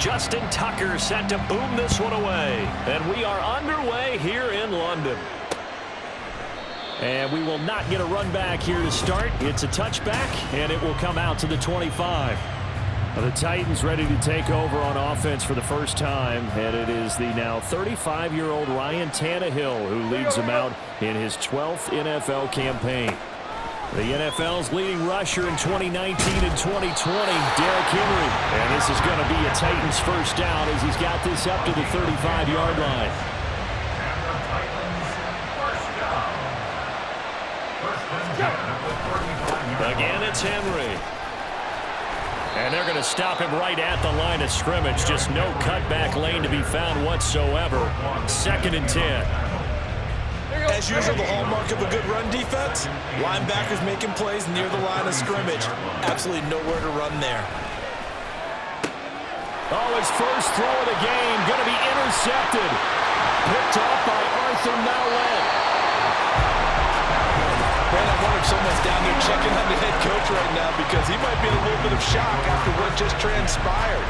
Justin Tucker set to boom this one away. And we are underway here in London. And we will not get a run back here to start. It's a touchback, and it will come out to the 25. The Titans ready to take over on offense for the first time, and it is the now 35-year-old Ryan Tannehill who leads them out in his 12th NFL campaign. The NFL's leading rusher in 2019 and 2020, Derrick Henry. And this is going to be a Titans first down as he's got this up to the 35-yard line. Again, it's Henry. And they're going to stop him right at the line of scrimmage. Just no cutback lane to be found whatsoever. 2nd and 10. As usual, the hallmark of a good run defense, linebackers making plays near the line of scrimmage. Absolutely nowhere to run there. Oh, his first throw of the game going to be intercepted. Picked off by Arthur Maulet. Man, I wonder if someone's down there checking on the head coach right now because he might be in a little bit of shock after what just transpired.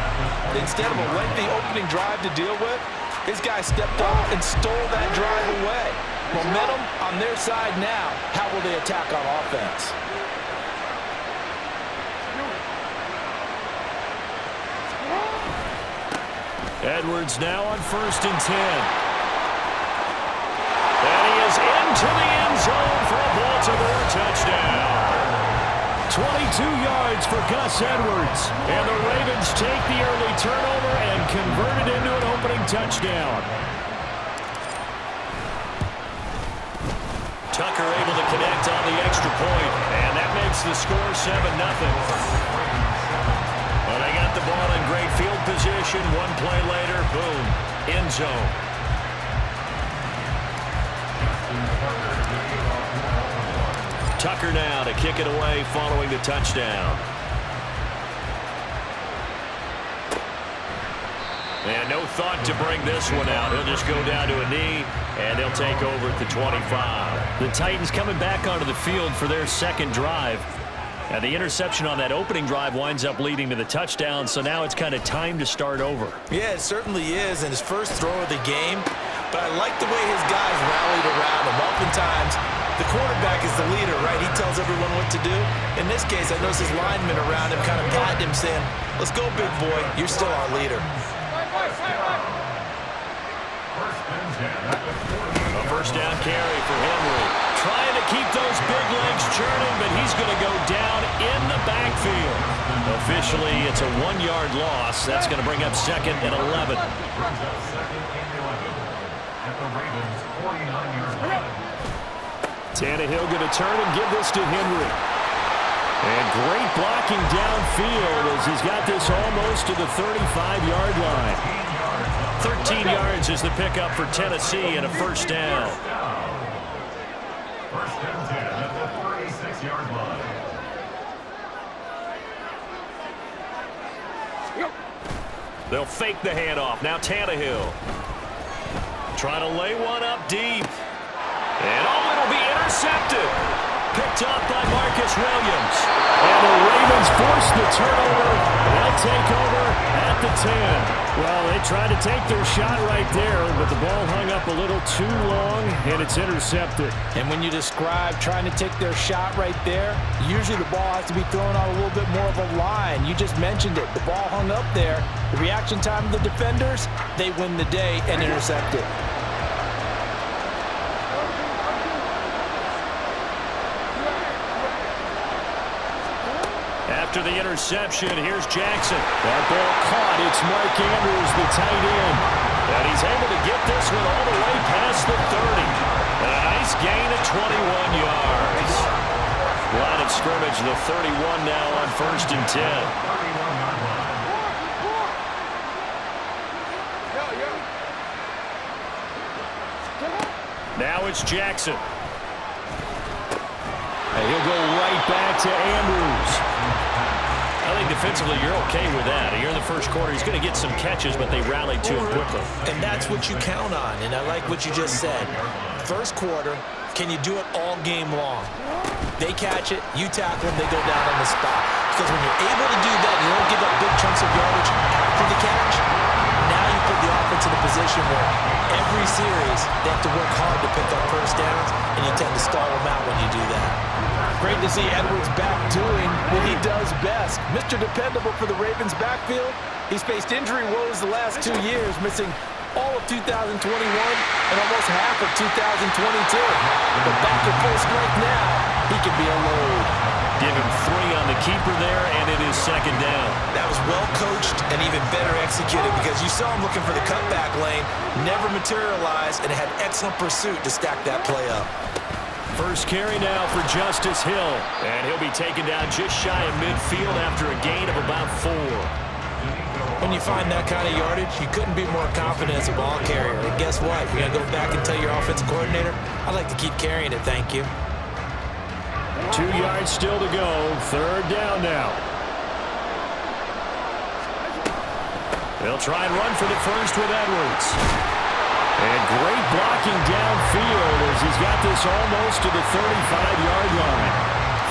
Instead of a lengthy opening drive to deal with, his guy stepped up and stole that drive away. Momentum on their side now. How will they attack on offense? Edwards now on 1st and 10. And he is into the end zone for a Baltimore touchdown. 22 yards for Gus Edwards. And the Ravens take the early turnover and convert it into an opening touchdown. Tucker able to connect on the extra point, and that makes the score 7-0. Well, they got the ball in great field position. One play later, boom, end zone. Tucker now to kick it away following the touchdown. And no thought to bring this one out. He'll just go down to a knee, and they'll take over at the 25. The Titans coming back onto the field for their second drive. And the interception on that opening drive winds up leading to the touchdown, so now it's kind of time to start over. Yeah, it certainly is, and his first throw of the game. But I like the way his guys rallied around him. Oftentimes, the quarterback is the leader, right? He tells everyone what to do. In this case, I noticed his linemen around him kind of patting him, saying, "Let's go, big boy. You're still our leader." A first down carry for Henry. Trying to keep those big legs churning, but he's going to go down in the backfield. Officially, it's a 1-yard loss. That's going to bring up 2nd and 11. Tannehill going to turn and give this to Henry. And great blocking downfield as he's got this almost to the 35-yard line. 13 yards is the pickup for Tennessee and a first down. First and 10 at the 36-yard line. They'll fake the handoff. Now Tannehill. Trying to lay one up deep. And it'll be intercepted. Picked off by Marcus Williams. And the Ravens force the turnover. They'll take over at the 10. Well, they tried to take their shot right there, but the ball hung up a little too long, and it's intercepted. And when you describe trying to take their shot right there, usually the ball has to be thrown on a little bit more of a line. You just mentioned it. The ball hung up there. The reaction time of the defenders, they win the day and intercept it. After the interception, here's Jackson. That ball caught. It's Mark Andrews, the tight end. And he's able to get this one all the way past the 30. And a nice gain of 21 yards. Line of scrimmage, the 31 now on 1st and 10. Now it's Jackson. And he'll go right back to Andrews. I think defensively you're okay with that. Here in the first quarter, he's going to get some catches, but they rallied to him quickly. And that's what you count on, and I like what you just said. First quarter, can you do it all game long? They catch it, you tackle them, they go down on the spot. Because when you're able to do that, you don't give up big chunks of yardage after the catch, series, they have to work hard to pick up first downs, and you tend to stall them out when you do that. Great to see Edwards back doing what he does best. Mr. Dependable for the Ravens backfield. He's faced injury woes the last 2 years, missing all of 2021 and almost half of 2022. But back at full strength now, he can be a load. Give him 3 on the keeper there, and it is second down. That was well coached and even better executed because you saw him looking for the cutback lane, never materialized, and had excellent pursuit to stack that play up. First carry now for Justice Hill, and he'll be taken down just shy of midfield after a gain of about 4. When you find that kind of yardage, you couldn't be more confident as a ball carrier. And guess what? You're going to go back and tell your offensive coordinator, I'd like to keep carrying it, thank you. 2 yards still to go. Third down now. They'll try and run for the first with Edwards. And great blocking downfield as he's got this almost to the 35-yard line.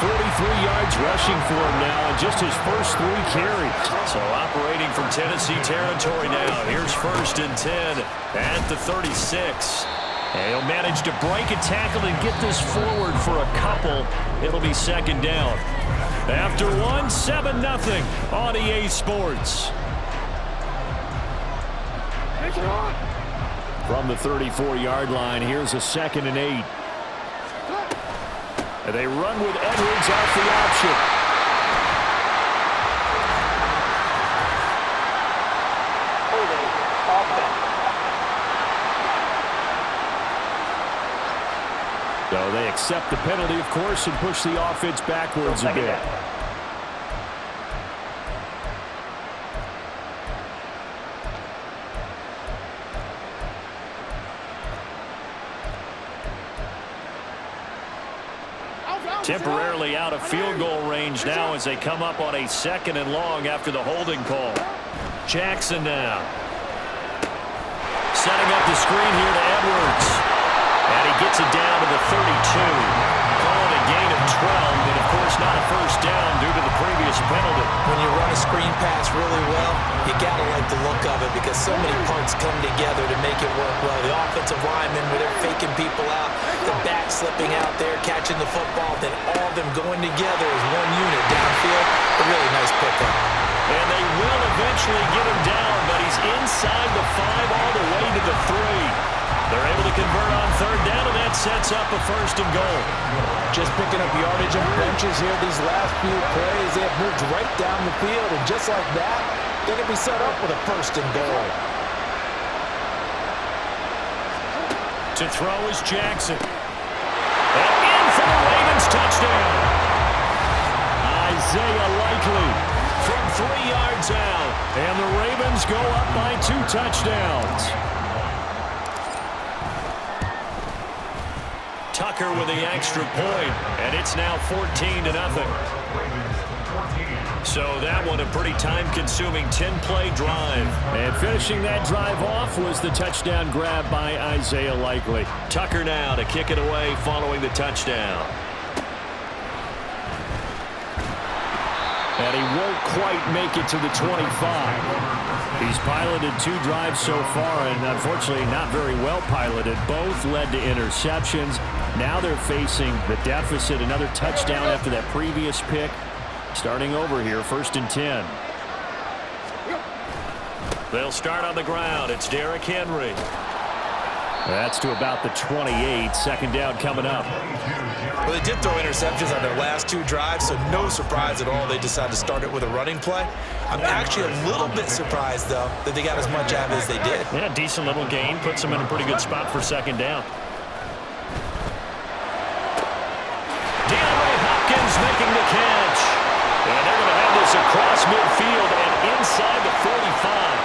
43 yards rushing for him now in just his first 3 carries. So operating from Tennessee territory now. Here's first and 10 at the 36. And he'll manage to break a tackle and get this forward for a couple. It'll be second down. After 1, 7-0 on EA Sports. From the 34-yard line, here's a 2nd and 8. And they run with Edwards off the option. So they accept the penalty, of course, and push the offense backwards a bit. Temporarily out of field goal range now as they come up on a 2nd and long after the holding call. Jackson now. Setting up the screen here to Edwards. And he gets it down to the 32. Call it a gain of 12, but of course not a first down due to the previous penalty. When you run a screen pass really well, you got to like the look of it because so many parts come together to make it work well. The offensive linemen, where they're faking people out, the back slipping out there, catching the football, then all of them going together as one unit downfield. A really nice pickup. And they will eventually get him down, but he's inside the 5 all the way to the 3. They're able to convert on third down, and that sets up a first and goal. Just picking up yardage and benches here these last few plays. They have moved right down the field, and just like that, they're going to be set up with a first and goal. To throw is Jackson. And in for the Ravens touchdown. Isaiah Likely from 3 yards out. And the Ravens go up by 2 touchdowns. Tucker with the extra point, and it's now 14-0. So that one a pretty time-consuming 10-play drive. And finishing that drive off was the touchdown grab by Isaiah Likely. Tucker now to kick it away following the touchdown. And he won't quite make it to the 25. He's piloted 2 drives so far, and unfortunately not very well piloted. Both led to interceptions. Now they're facing the deficit. Another touchdown after that previous pick. Starting over here, 1st and 10. They'll start on the ground. It's Derrick Henry. That's to about the 28. Second down coming up. Well, they did throw interceptions on their last 2 drives, so no surprise at all they decided to start it with a running play. I'm actually a little bit surprised, though, that they got as much out of it as they did. Yeah, decent little gain. Puts them in a pretty good spot for second down. DeAndre Hopkins making the catch. And they're going to have this across midfield and inside the 45.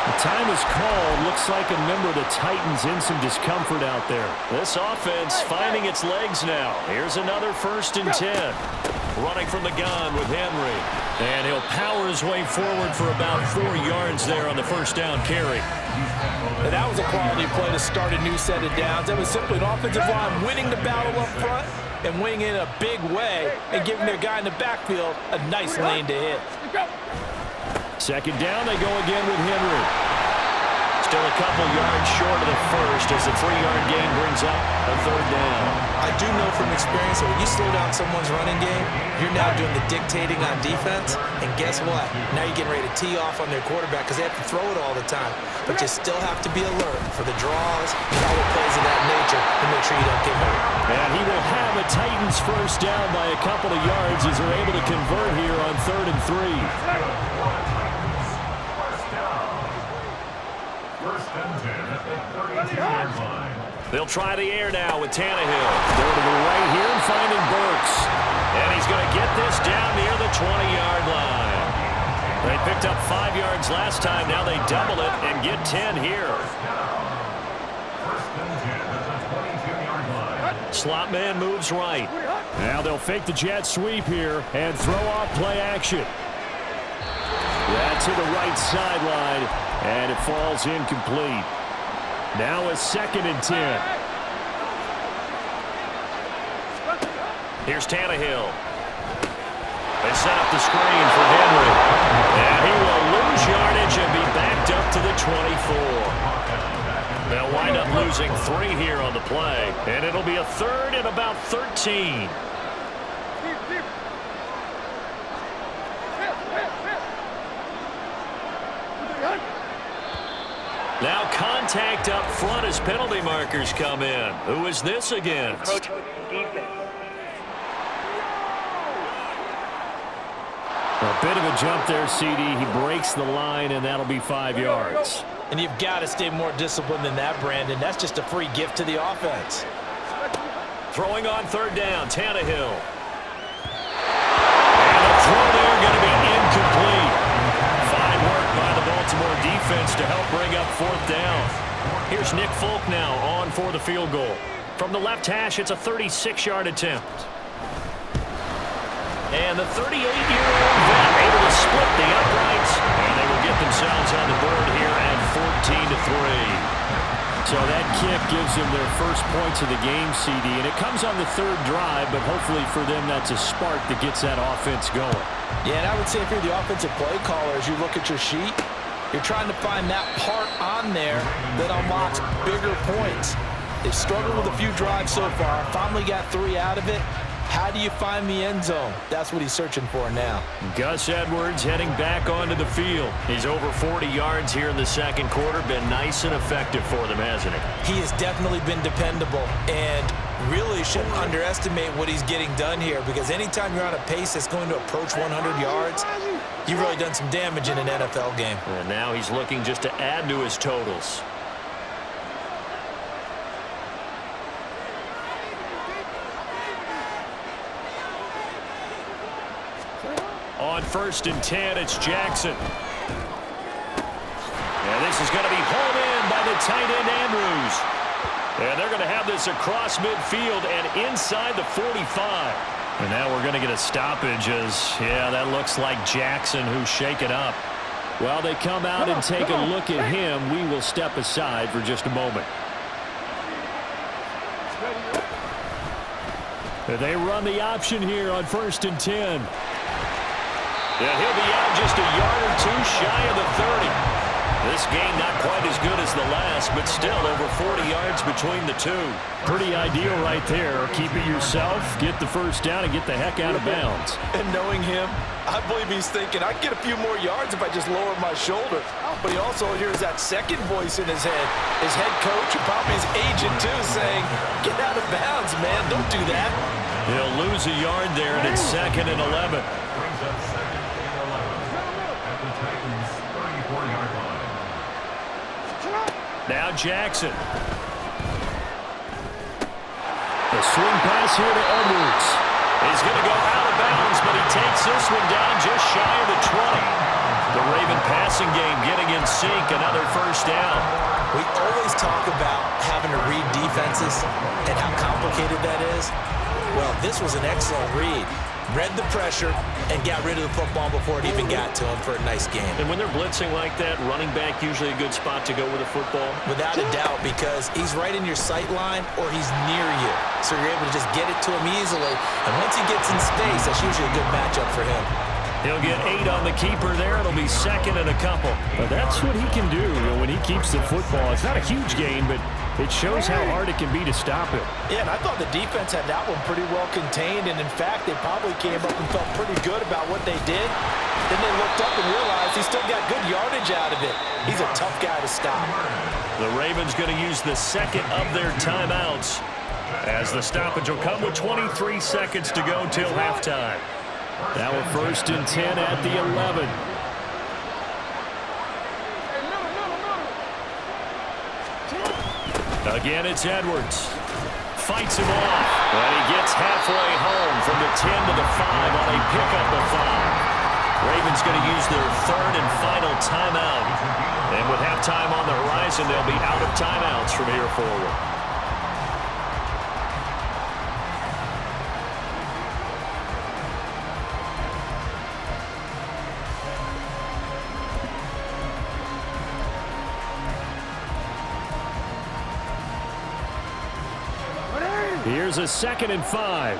The time is called. Looks like a member of the Titans in some discomfort out there. This offense finding its legs now. Here's another 1st and 10. Running from the gun with Henry. And he'll power his way forward for about 4 yards there on the first down carry. And that was a quality play to start a new set of downs. That was simply an offensive line winning the battle up front and winning in a big way and giving their guy in the backfield a nice lane to hit. Second down, they go again with Henry. Still a couple yards short of the first as the 3-yard gain brings up a third down. I do know from experience that when you slow down someone's running game, you're now doing the dictating on defense. And guess what? Now you're getting ready to tee off on their quarterback because they have to throw it all the time. But you still have to be alert for the draws and other plays of that nature to make sure you don't get hurt. And he will have a Titans first down by a couple of yards as they're able to convert here on 3rd and 3. They'll try the air now with Tannehill. Go to the right here and finding Burks. And he's going to get this down near the 20-yard line. They picked up 5 yards last time. Now they double it and get 10 here. Slot man moves right. Now they'll fake the jet sweep here and throw off play action. That's to the right sideline, and it falls incomplete. Now a 2nd and 10. Here's Tannehill. They set up the screen for Henry. And he will lose yardage and be backed up to the 24. They'll wind up losing 3 here on the play. And it'll be a 3rd and about 13. Now contact up front as penalty markers come in. Who is this against? A bit of a jump there, CD. He breaks the line, and that'll be 5 yards. And you've got to stay more disciplined than that, Brandon. That's just a free gift to the offense. Throwing on 3rd down, Tannehill. And the throw there going to be incomplete. Fine work by the Baltimore defense to help bring up 4th down. Here's Nick Folk now on for the field goal. From the left hash, it's a 36-yard attempt. And the 38-year-old vet able to split the uprights, and they will get themselves on the board here at 14-3. So that kick gives them their first points of the game, CD, and it comes on the 3rd drive, but hopefully for them that's a spark that gets that offense going. Yeah, and I would say if you're the offensive play caller, as you look at your sheet, you're trying to find that part on there that unlocks bigger points. They've struggled with a few drives so far, finally got 3 out of it. How do you find the end zone? That's what he's searching for now. Gus Edwards heading back onto the field. He's over 40 yards here in the 2nd quarter. Been nice and effective for them, hasn't he? He has definitely been dependable and really shouldn't underestimate what he's getting done here because anytime you're on a pace that's going to approach 100 yards, you've really done some damage in an NFL game. And now he's looking just to add to his totals. On 1st and 10, it's Jackson. And this is going to be hauled in by the tight end Andrews. And they're going to have this across midfield and inside the 45. And now we're going to get a stoppage as, yeah, that looks like Jackson who's shaken up. While they come out and take a look at him, we will step aside for just a moment. And they run the option here on 1st and 10. Yeah, he'll be out just a yard or 2 shy of the 30. This game not quite as good as the last, but still over 40 yards between the two. Pretty ideal right there. Keep it yourself, get the first down, and get the heck out of bounds. And knowing him, I believe he's thinking, I can get a few more yards if I just lower my shoulder. But he also hears that second voice in his head, his head coach and probably his agent too, saying, get out of bounds, man, don't do that. He'll lose a yard there, and it's 2nd and 11. Now Jackson. The swing pass here to Edwards. He's going to go out of bounds, but he takes this one down just shy of the 20. The Raven passing game getting in sync, another first down. We always talk about having to read defenses and how complicated that is. Well, this was an excellent read. Read the pressure and got rid of the football before it even got to him for a nice game. And when they're blitzing like that, running back usually a good spot to go with the football? Without a doubt, because he's right in your sight line or he's near you. So you're able to just get it to him easily. And once he gets in space, that's usually a good matchup for him. He'll get 8 on the keeper there. It'll be second and a couple. But that's what he can do, when he keeps the football. It's not a huge gain, but it shows how hard it can be to stop him. Yeah, and I thought the defense had that one pretty well contained, and in fact, they probably came up and felt pretty good about what they did. Then they looked up and realized he still got good yardage out of it. He's a tough guy to stop. The Ravens going to use the second of their timeouts as the stoppage will come with 23 seconds to go till halftime. Now a 1st and 10 at the 11. Again, it's Edwards. Fights him off. And he gets halfway home from the 10 to the 5 on a pickup of 5. Ravens going to use their 3rd and final timeout. And with halftime on the horizon, they'll be out of timeouts from here forward. Here's a 2nd and 5.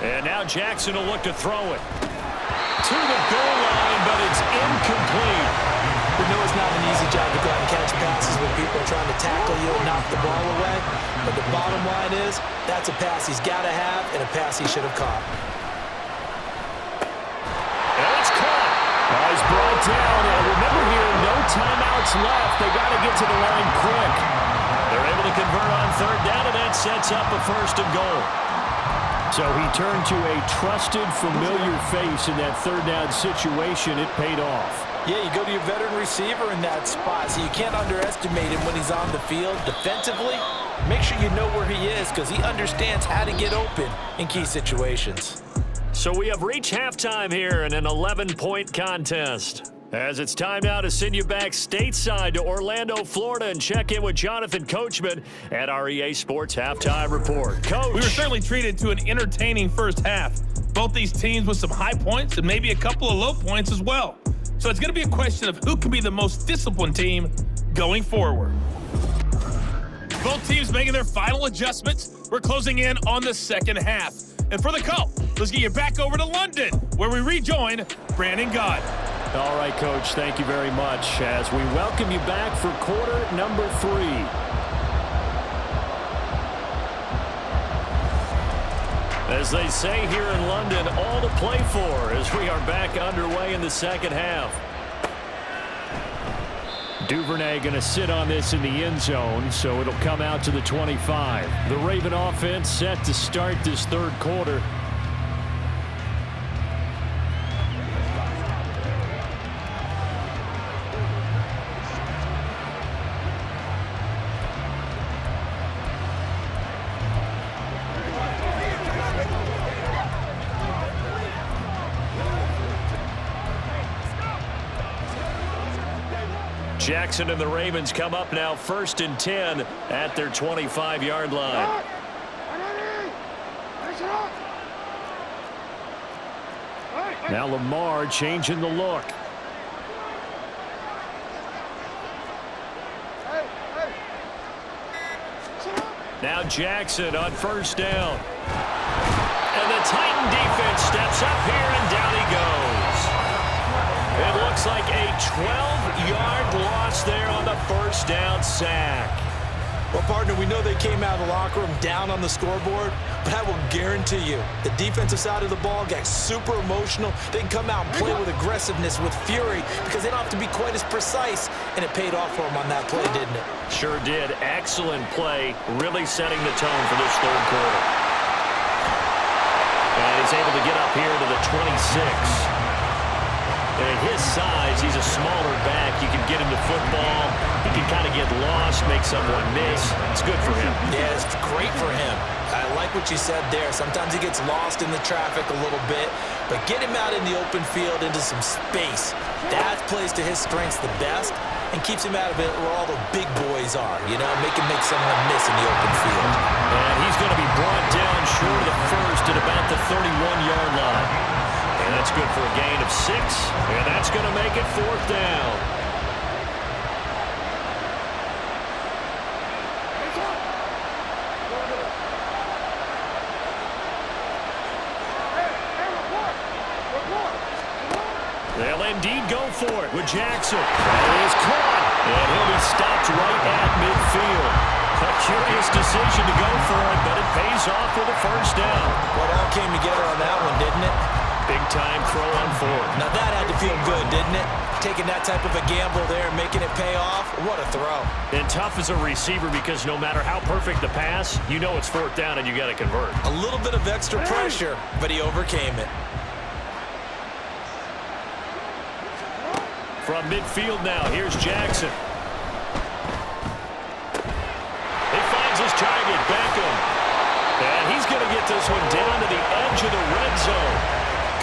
And now Jackson will look to throw it. To the goal line, but it's incomplete. We know it's not an easy job to go out and catch passes when people are trying to tackle you and knock the ball away. But the bottom line is, that's a pass he's got to have and a pass he should have caught. He's brought down, and remember here, no timeouts left. They got to get to the line quick. They're able to convert on 3rd down, and that sets up a 1st and goal. So he turned to a trusted, familiar face in that 3rd down situation. It paid off. Yeah, you go to your veteran receiver in that spot, so you can't underestimate him when he's on the field. Defensively, make sure you know where he is because he understands how to get open in key situations. So we have reached halftime here in an 11-point contest. As it's time now to send you back stateside to Orlando, Florida, and check in with Jonathan Coachman at our EA Sports Halftime Report. Coach. We were certainly treated to an entertaining first half. Both these teams with some high points and maybe a couple of low points as well. So it's going to be a question of who can be the most disciplined team going forward. Both teams making their final adjustments. We're closing in on the second half. And for the call, let's get you back over to London, where we rejoin Brandon Gaudin. All right, Coach, thank you very much as we welcome you back for quarter number 3. As they say here in London, all to play for as we are back underway in the second half. Duvernay going to sit on this in the end zone, so it'll come out to the 25. The Raven offense set to start this 3rd quarter. Jackson and the Ravens come up now 1st and 10 at their 25-yard line. Now Lamar changing the look. Now Jackson on 1st down. And the Titan defense steps up here and down he goes. It looks like a 12-yard loss there on the 1st down sack. Well, partner, we know they came out of the locker room down on the scoreboard, but I will guarantee you the defensive side of the ball got super emotional. They can come out and play with aggressiveness, with fury, because they don't have to be quite as precise, and it paid off for them on that play, didn't it? Sure did. Excellent play, really setting the tone for this 3rd quarter. And he's able to get up here to the 26. And at his size, he's a smaller back. You can get him to football. He can kind of get lost, make someone miss. It's good for him. Yeah, it's great for him. I like what you said there. Sometimes he gets lost in the traffic a little bit, but get him out in the open field into some space. That plays to his strengths the best and keeps him out of it where all the big boys are, you know, make someone miss in the open field. And he's going to be brought down short of the 1st at about the 31-yard line. And that's good for a gain of 6, and that's going to make it 4th down. indeed go for it with Jackson. That is caught, and he'll be stopped right at midfield. A curious decision to go for it, but it pays off with a first down. Well, it all came together on that one, didn't it? Big-time throw on fourth. Now that had to feel good, didn't it? Taking that type of a gamble there and making it pay off. What a throw. And tough as a receiver because no matter how perfect the pass, you know it's fourth down and you got to convert. A little bit of extra pressure, but he overcame it. From midfield now, here's Jackson. He finds his target, Beckham. And he's going to get this one down to the edge of the red zone.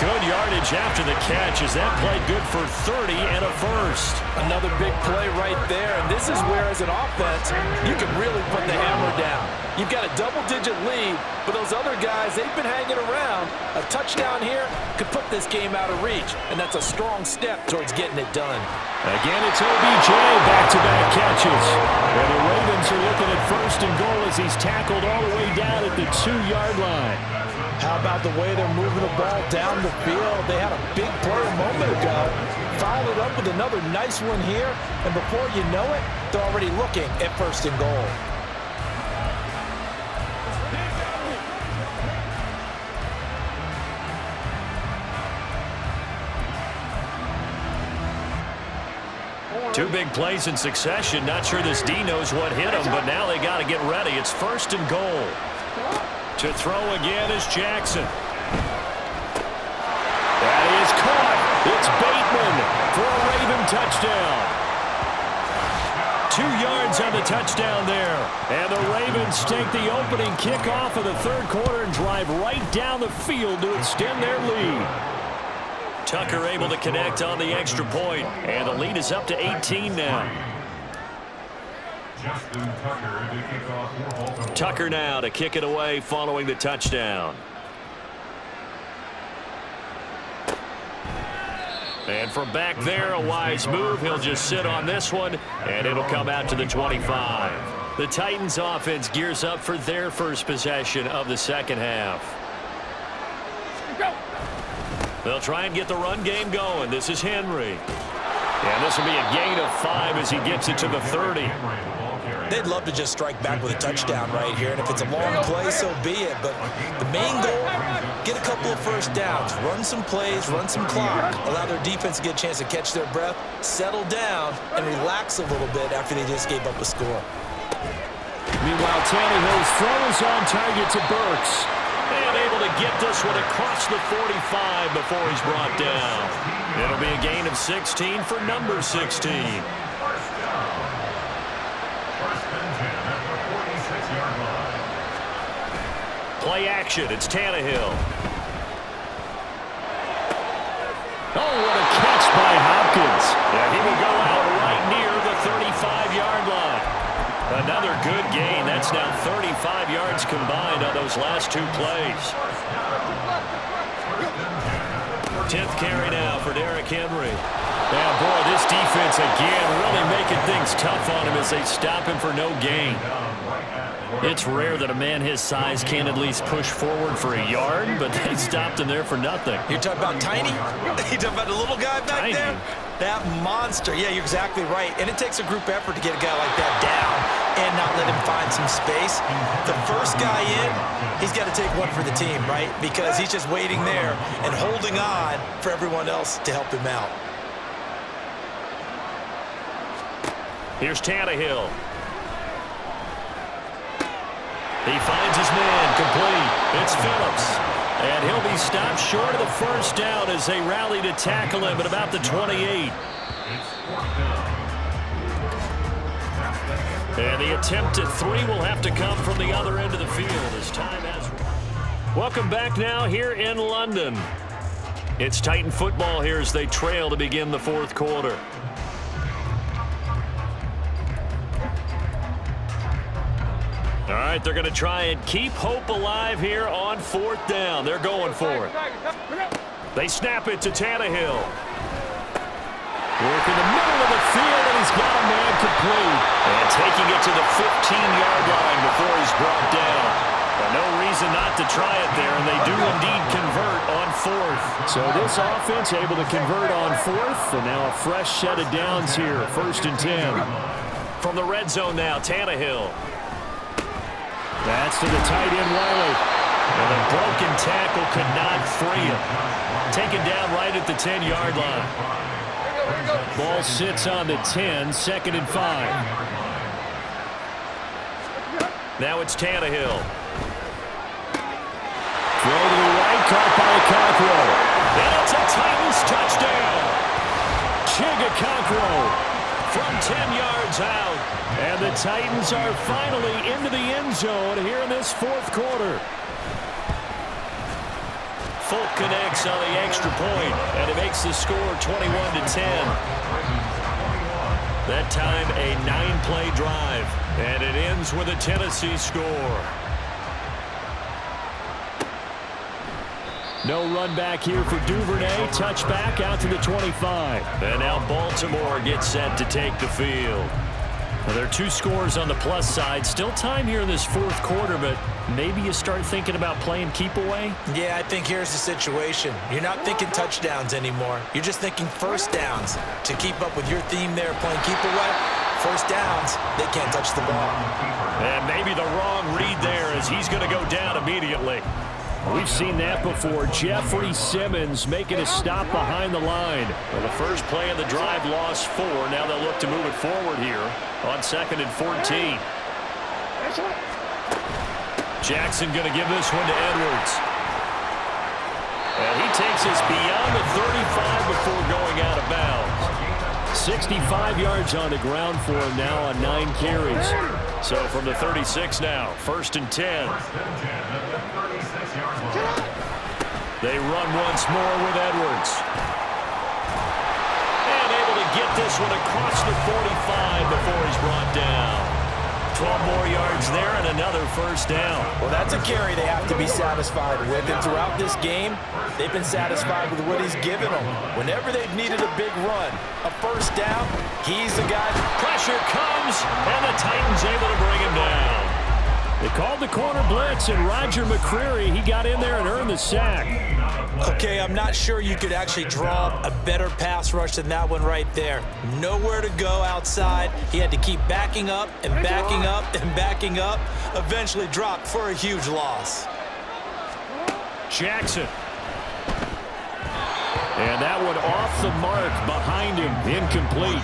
Good yardage after the catch as that played good for 30 and a first. Another big play right there, and this is where, as an offense, you can really put the hammer down. You've got a double-digit lead, but those other guys, they've been hanging around. A touchdown here could put this game out of reach, and that's a strong step towards getting it done. Again, it's OBJ, back-to-back catches. And the Ravens are looking at first and goal as he's tackled all the way down at the 2-yard line. How about the way they're moving the ball down the field? They had a big play a moment ago. Followed it up with another nice one here. And before you know it, they're already looking at first and goal. Two big plays in succession. Not sure this D knows what hit him, but now they got to get ready. It's first and goal. To throw again is Jackson. That is caught. It's Bateman for a Raven touchdown. 2 yards on the touchdown there. And the Ravens take the opening kickoff of the third quarter and drive right down the field to extend their lead. Tucker able to connect on the extra point, and the lead is up to 18 now. Tucker now to kick it away following the touchdown. And from back there, a wise move. He'll just sit on this one, and it'll come out to the 25. The Titans offense gears up for their first possession of the second half. They'll try and get the run game going. This is Henry. And this will be a gain of 5 as he gets it to the 30. They'd love to just strike back with a touchdown right here, and if it's a long play, so be it. But the main goal, get a couple of first downs, run some plays, run some clock, allow their defense to get a chance to catch their breath, settle down, and relax a little bit after they just gave up a score. Meanwhile, Tannehill's throw is on target to Burks. And able to get this one across the 45 before he's brought down. It'll be a gain of 16 for number 16. Play action. It's Tannehill. Oh, what a catch by Hopkins. Yeah, he will go out right near the 35-yard line. Another good gain. That's now 35 yards combined on those last 2 plays. 10th carry now for Derrick Henry. Now, boy, this defense again really making things tough on him as they stop him for no gain. It's rare that a man his size can at least push forward for a yard, but they stopped him there for nothing. You're talking about Tiny? You're talking about the little guy back there? That monster. Yeah, you're exactly right. And it takes a group effort to get a guy like that down and not let him find some space. The first guy in, he's got to take one for the team, right? Because he's just waiting there and holding on for everyone else to help him out. Here's Tannehill. He finds his man complete. It's Phillips. And he'll be stopped short of the first down as they rally to tackle him at about the 28. And the attempt at 3 will have to come from the other end of the field as time has. Welcome back now here in London. It's Titan football here as they trail to begin the fourth quarter. All right, they're going to try and keep hope alive here on fourth down. They're going for it. They snap it to Tannehill. Work in the middle of the field, and he's got a man complete. And taking it to the 15-yard line before he's brought down. But no reason not to try it there, and they do indeed convert on fourth. So this offense able to convert on fourth, and now a fresh set of downs here, 1st and 10. From the red zone now, Tannehill. That's to the tight end, Wiley. And a broken tackle could not free him. Taken down right at the 10-yard line. Ball sits on the 10, 2nd and 5. Now it's Tannehill. Throw to the right, caught by Cockrell. And it's a Titans touchdown. Chigga from 10 yards out. And the Titans are finally into the end zone here in this 4th quarter. Folk connects on the extra point, and it makes the score 21-10. That time a 9-play drive, and it ends with a Tennessee score. No run back here for Duvernay. Touchback out to the 25. And now Baltimore gets set to take the field. Well, there are 2 scores on the plus side. Still time here in this 4th quarter, but maybe you start thinking about playing keep away? Yeah, I think here's the situation. You're not thinking touchdowns anymore. You're just thinking first downs. To keep up with your theme there, playing keep away, first downs, they can't touch the ball. And maybe the wrong read there as he's going to go down immediately. We've seen that before. Jeffrey Simmons making a stop behind the line. Well, the first play of the drive lost 4. Now they'll look to move it forward here on 2nd and 14. Jackson going to give this one to Edwards. And he takes us beyond the 35 before going out of bounds. 65 yards on the ground for him now on 9 carries. So from the 36 now, 1st and 10. They run once more with Edwards. And able to get this one across the 45 before he's brought down. 12 more yards there and another first down. Well, that's a carry they have to be satisfied with. And throughout this game, they've been satisfied with what he's given them. Whenever they've needed a big run, a first down, he's the guy. Pressure comes, and the Titans able to bring him down. They called the corner blitz, and Roger McCreary, he got in there and earned the sack. Okay, I'm not sure you could actually draw a better pass rush than that one right there. Nowhere to go outside. He had to keep backing up and backing up and backing up. Eventually dropped for a huge loss. Jackson. And that one off the mark behind him, incomplete.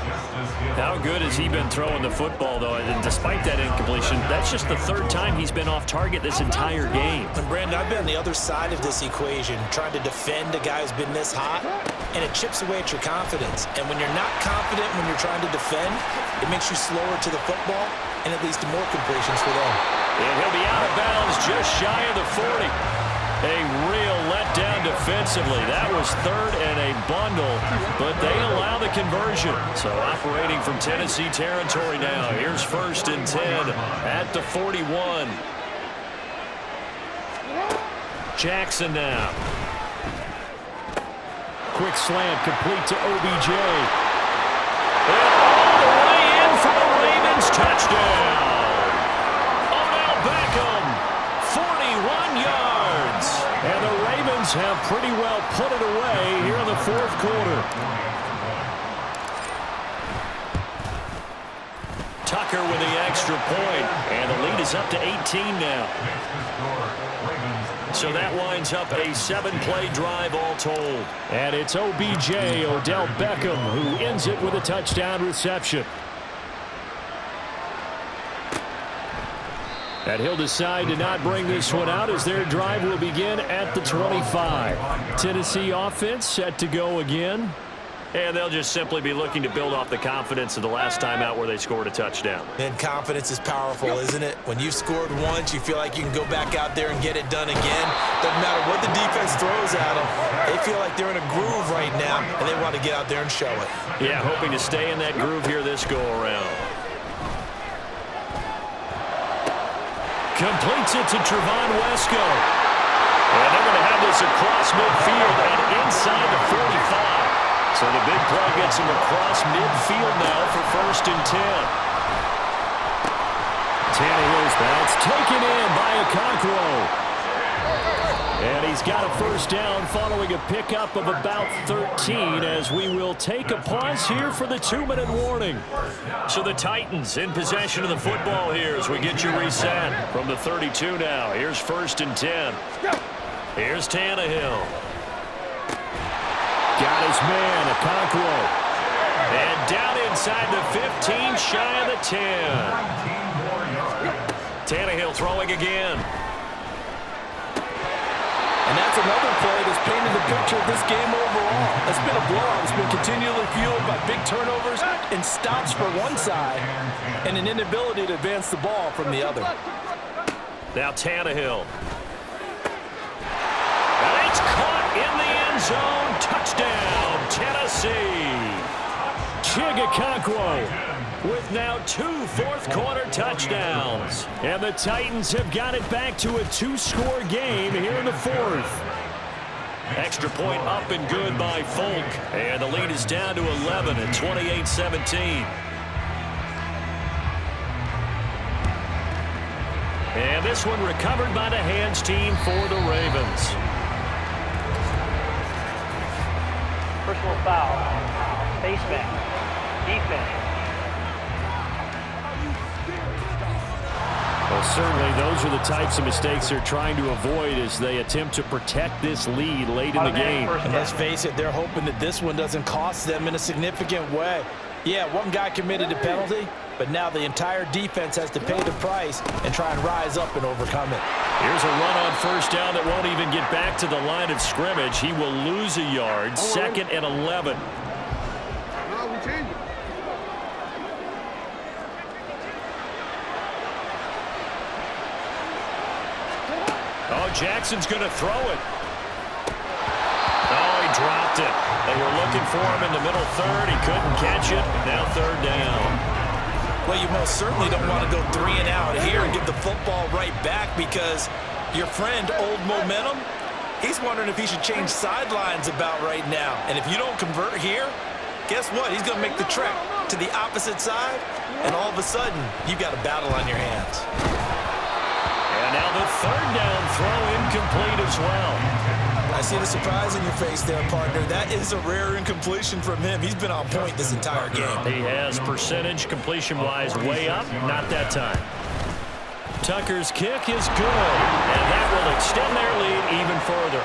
How good has he been throwing the football, though? And despite that incompletion, that's just the 3rd time he's been off target this entire game. And Brandon, I've been on the other side of this equation, trying to defend a guy who's been this hot, and it chips away at your confidence. And when you're not confident when you're trying to defend, it makes you slower to the football, and it leads to more completions for them. And he'll be out of bounds just shy of the 40. A real letdown defensively. That was 3rd and a bundle, but they allow the conversion. So operating from Tennessee territory now. Here's 1st and 10 at the 41. Jackson now. Quick slant complete to OBJ. And all the way in for the Ravens touchdown. Odell Beckham, 41 yards. And the Ravens have pretty well put it away here in the 4th quarter. Tucker with the extra point, and the lead is up to 18 now. So that winds up a 7-play drive all told. And it's OBJ, Odell Beckham, who ends it with a touchdown reception. And he'll decide to not bring this one out as their drive will begin at the 25. Tennessee offense set to go again. And they'll just simply be looking to build off the confidence of the last time out where they scored a touchdown. And confidence is powerful, isn't it? When you've scored once, you feel like you can go back out there and get it done again. Doesn't matter what the defense throws at them. They feel like they're in a groove right now, and they want to get out there and show it. Yeah, hoping to stay in that groove here this go-around. Completes it to Trevon Wesco. And they're going to have this across midfield and inside the 45. So the big play gets him across midfield now for 1st and 10. Tannehill's bounce taken in by Okonkwo. And he's got a first down following a pickup of about 13 as we will take a pause here for the 2-minute warning. So the Titans in possession of the football here as we get you reset from the 32 now. Here's 1st and 10. Here's Tannehill. Got his man, Okonkwo. And down inside the 15, shy of the 10. Tannehill throwing again. And that's another play that's painted the picture of this game overall. It's been a blowout. It's been continually fueled by big turnovers and stops for one side and an inability to advance the ball from the other. Now Tannehill. And it's caught in the end zone. Touchdown, Tennessee. Chig Okonkwo with now 2 fourth-quarter touchdowns. And the Titans have got it back to a 2-score game here in the 4th. Extra point up and good by Folk. And the lead is down to 11 at 28-17. And this one recovered by the hands team for the Ravens. Personal foul. Face mask. Defense. Well, certainly those are the types of mistakes they're trying to avoid as they attempt to protect this lead late in the game. And let's face it, they're hoping that this one doesn't cost them in a significant way. Yeah, one guy committed a penalty, but now the entire defense has to pay the price and try and rise up and overcome it. Here's a run on first down that won't even get back to the line of scrimmage. He will lose a yard. 2nd and 11. Oh, Jackson's going to throw it. Oh, he dropped it. They were looking for him in the middle third. He couldn't catch it. Now 3rd down. Well, you most certainly don't want to go 3 and out here and give the football right back because your friend, Old Momentum, he's wondering if he should change sidelines about right now. And if you don't convert here, guess what? He's going to make the trek to the opposite side, and all of a sudden, you've got a battle on your hands. And now the 3rd down throw incomplete as well. I see the surprise in your face there, partner. That is a rare incompletion from him. He's been on point this entire game. He has percentage completion-wise way up. Not that time. Tucker's kick is good, and that will extend their lead even further.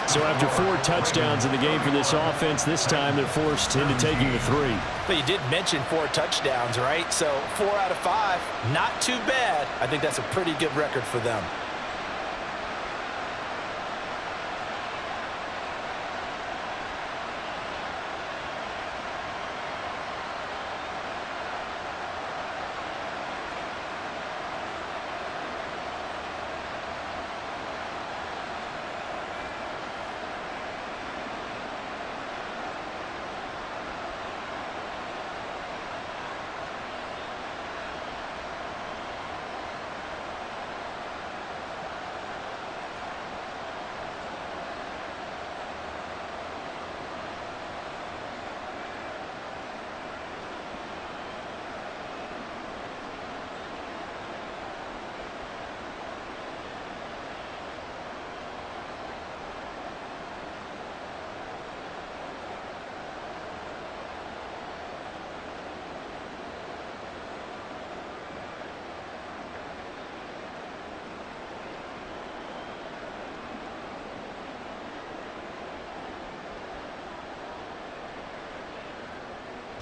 So after 4 touchdowns in the game for this offense, this time they're forced into taking the 3. But you did mention 4 touchdowns, right? So 4 out of 5, not too bad. I think that's a pretty good record for them.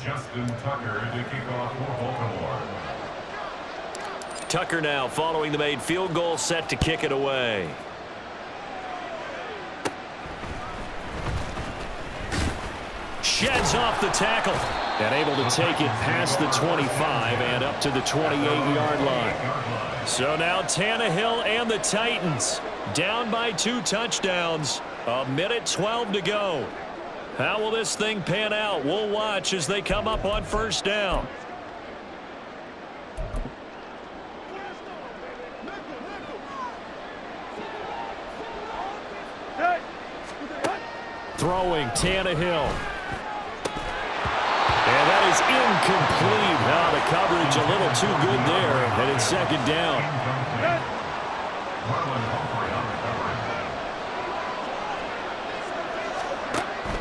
Justin Tucker to kick off for Baltimore. Tucker now following the made field goal, set to kick it away. Sheds off the tackle and able to take it past the 25 and up to the 28-yard line. So now Tannehill and the Titans down by 2 touchdowns. 1:12 to go. How will this thing pan out? We'll watch as they come up on first down. Throwing Tannehill. And that is incomplete. Now the coverage a little too good there, and it's 2nd down.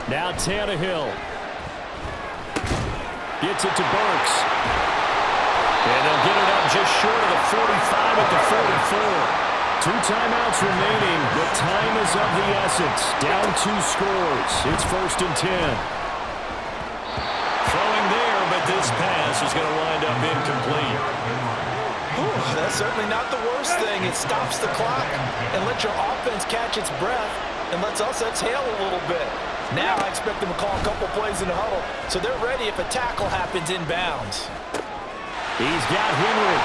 Now Tannehill. Gets it to Burks. And they'll get it up just short of the 45 at the 44. 2 timeouts remaining. The time is of the essence. Down 2 scores. It's 1st and 10. Throwing there, but this pass is going to wind up incomplete. That's certainly not the worst thing. It stops the clock and lets your offense catch its breath and lets us exhale a little bit. Now I expect them to call a couple plays in the huddle, so they're ready if a tackle happens inbounds. He's got Henry.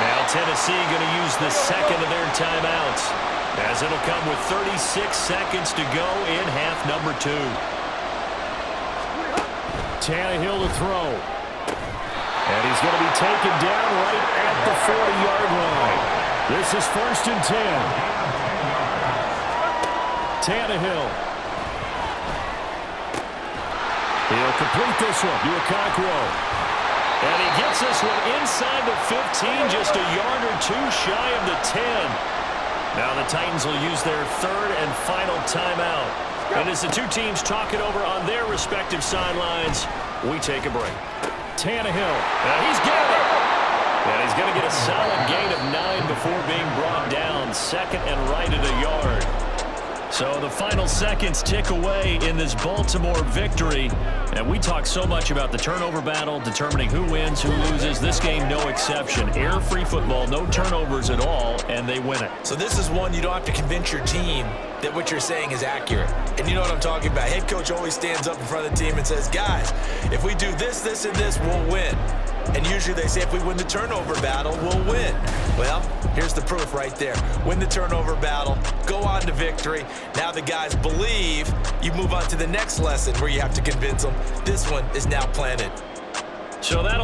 Now Tennessee going to use the second of their timeouts, as it'll come with 36 seconds to go in half number 2. Tannehill to throw. And he's going to be taken down right at the 40-yard line. This is 1st and 10. Tannehill. He'll complete this one to Okonkwo. And he gets this one inside the 15, just a yard or 2 shy of the 10. Now the Titans will use their 3rd and final timeout. And as the 2 teams talk it over on their respective sidelines, we take a break. Tannehill, he's got it. And he's going to get a solid gain of 9 before being brought down. 2nd and right at a yard. So the final seconds tick away in this Baltimore victory. And we talk so much about the turnover battle, determining who wins, who loses. This game, no exception. Error-free football, no turnovers at all, and they win it. So this is one you don't have to convince your team that what you're saying is accurate. And you know what I'm talking about. Head coach always stands up in front of the team and says, guys, if we do this, this, and this, we'll win. And usually they say if we win the turnover battle, we'll win. Well, here's the proof right there. Win the turnover battle, go on to victory. Now the guys believe. You move on to the next lesson where you have to convince them. This one is now planted. So that'll